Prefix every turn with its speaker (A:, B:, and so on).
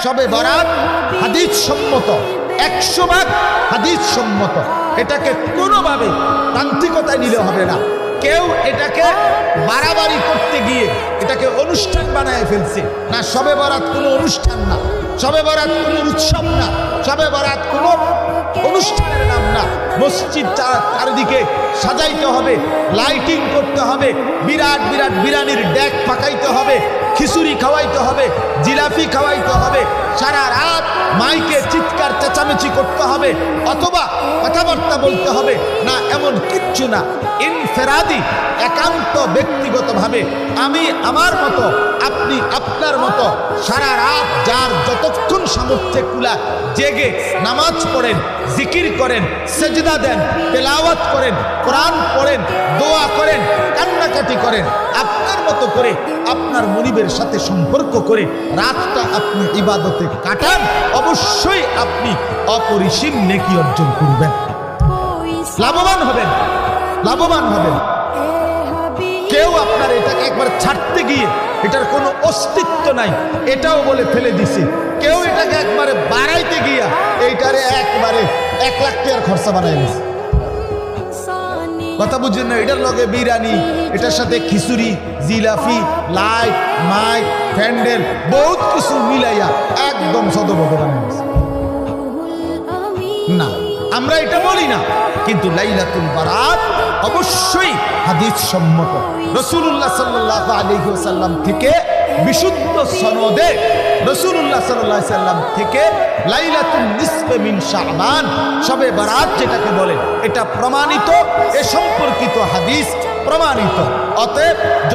A: শবে বরাত হাদিস সম্মত, 100 ভাগ হাদিস সম্মত। এটাকে কোনোভাবে তান্ত্রিকতায় নিলে হবে না। কেউ এটাকে বাড়াবাড়ি করতে গিয়ে এটাকে অনুষ্ঠান বানায় ফেলছে না। শবে বরাত কোনো অনুষ্ঠান না, শবে বরাত কোনো উৎসব না, শবে বরাত কোনো অনুষ্ঠানের নাম না। মসজিদ চারিদিকে সাজাইতে হবে, লাইটিং করতে হবে, বিরাট বিরাট বিরানির ডেক পাকাইতে হবে, খিচুড়ি খাওয়াইতে হবে, জিলাপি খাওয়াইতে হবে, সারা রাত মাইকে চিৎকার চেঁচামেচি করতে হবে, অথবা কথাবার্তা বলতে হবে না, এমন কিচ্ছু না। ইনফেরাদি, একান্ত ব্যক্তিগতভাবে আমি আমার মতো, আপনি আপনার মতো সারা রাত যার যতক্ষণ সামর্থ্যে কুলা জেগে নামাজ পড়েন, জিকির করেন, সেজদা দেন, তেলাওয়াত করেন, কোরআন পড়েন, দোয়া করেন, কান্নাকাটি করেন, আপনার মতো করে আপনার মনিবের সাথে সম্পর্ক করে রাতটা আপনি ইবাদতে কাটান, অবশ্যই আপনি অপরিসীম নেকি অর্জন করবেন, লাভবান হবেন, লাভবান হবেন। কেউ আপনার এটাকে একবার ছাড়তে গিয়ে এটার কোনো অস্তিত্ব নাই এটাও বলে ফেলে দিছে। কেউ এটাকে একবারে বাড়াইতে গিয়া এইটারে একবারে 1 লাখ টাকার খরচা বানাই দিছে। কথা বুঝছেন না? এটার লগে বিরিয়ানি, এটার সাথে খিচুড়ি, জিলাপি, লাইট, মাইক, প্যান্ডেল, বহুত কিছু মিলাইয়া একদম সদবদ বানাই দিছে। না, আমরা এটা বলি না, কিন্তু লাইলাতুল বারাত অবশ্যই হাদিস সম্মত। রাসূলুল্লাহ সাল্লাল্লাহু আলাইহি ওয়াসাল্লাম থেকে বিশুদ্ধ সনদে রাসূলুল্লাহ সাল্লাল্লাহু আলাইহি ওয়াসাল্লাম থেকে লাইলাতুন নিসফে মিন শাবান, শবে বারাত যেটাকে বলে, এটা প্রমাণিত, এ সম্পর্কিত হাদিস প্রমাণিত। অতএব